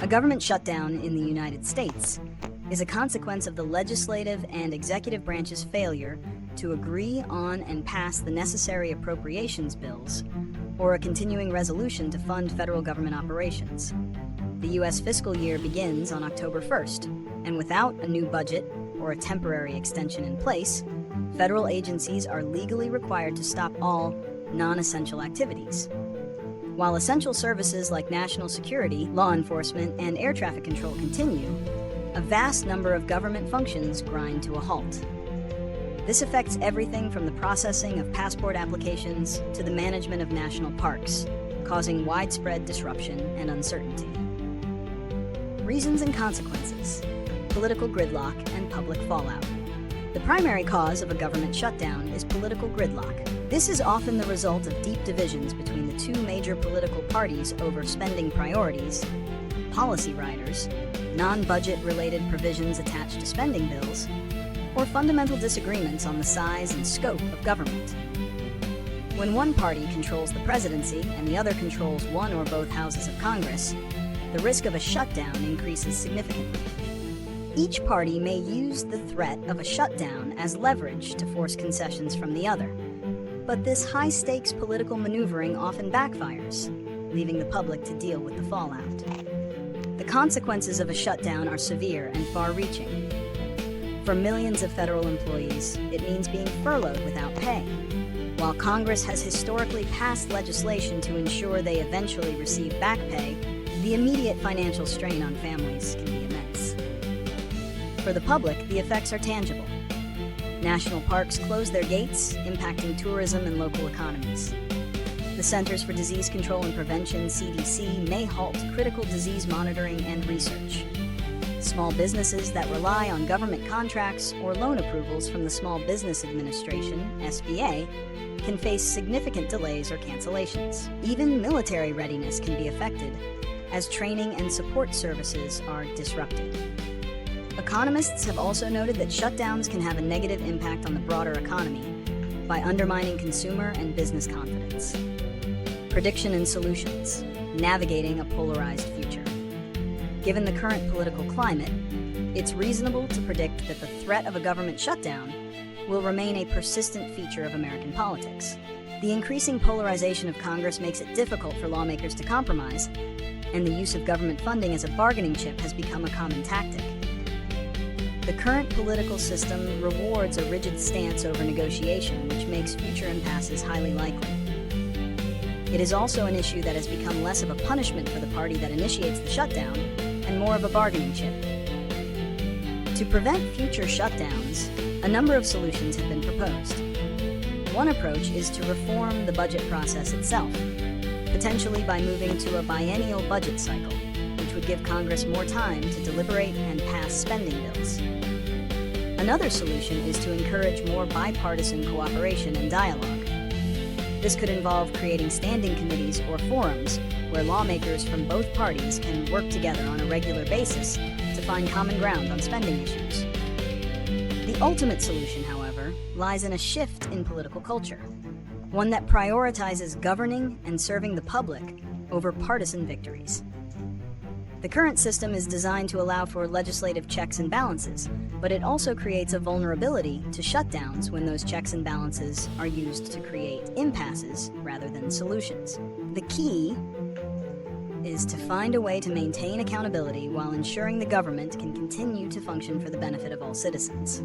A government shutdown in the United States is a consequence of the legislative and executive branch's failure to agree on and pass the necessary appropriations bills or a continuing resolution to fund federal government operations. The U.S. fiscal year begins on October 1st, and without a new budget or a temporary extension in place, federal agencies are legally required to stop all non-essential activities. While essential services like national security, law enforcement, and air traffic control continue, a vast number of government functions grind to a halt. This affects everything from the processing of passport applications to the management of national parks, causing widespread disruption and uncertainty. Reasons and consequences: political gridlock and public fallout. The primary cause of a government shutdown is political gridlock. This is often the result of deep divisions between the two major political parties over spending priorities, policy riders, non-budget related provisions attached to spending bills, or fundamental disagreements on the size and scope of government. When one party controls the presidency and the other controls one or both houses of Congress, the risk of a shutdown increases significantly. Each party may use the threat of a shutdown as leverage to force concessions from the other. But this high-stakes political maneuvering often backfires, leaving the public to deal with the fallout. The consequences of a shutdown are severe and far-reaching. For millions of federal employees, it means being furloughed without pay. While Congress has historically passed legislation to ensure they eventually receive back pay, the immediate financial strain on families can be immense. For the public, the effects are tangible. National parks close their gates, impacting tourism and local economies. The Centers for Disease Control and Prevention, CDC, may halt critical disease monitoring and research. Small businesses that rely on government contracts or loan approvals from the Small Business Administration, SBA, can face significant delays or cancellations. Even military readiness can be affected, as training and support services are disrupted. Economists have also noted that shutdowns can have a negative impact on the broader economy by undermining consumer and business confidence. Prediction and solutions: navigating a polarized future. Given the current political climate, it's reasonable to predict that the threat of a government shutdown will remain a persistent feature of American politics. The increasing polarization of Congress makes it difficult for lawmakers to compromise, and the use of government funding as a bargaining chip has become a common tactic. The current political system rewards a rigid stance over negotiation, which makes future impasses highly likely. It is also an issue that has become less of a punishment for the party that initiates the shutdown and more of a bargaining chip. To prevent future shutdowns, a number of solutions have been proposed. One approach is to reform the budget process itself, potentially by moving to a biennial budget cycle, which would give Congress more time to deliberate and pass spending bills. Another solution is to encourage more bipartisan cooperation and dialogue. This could involve creating standing committees or forums where lawmakers from both parties can work together on a regular basis to find common ground on spending issues. The ultimate solution, however, lies in a shift in political culture, one that prioritizes governing and serving the public over partisan victories. The current system is designed to allow for legislative checks and balances, but it also creates a vulnerability to shutdowns when those checks and balances are used to create impasses rather than solutions. The key is to find a way to maintain accountability while ensuring the government can continue to function for the benefit of all citizens.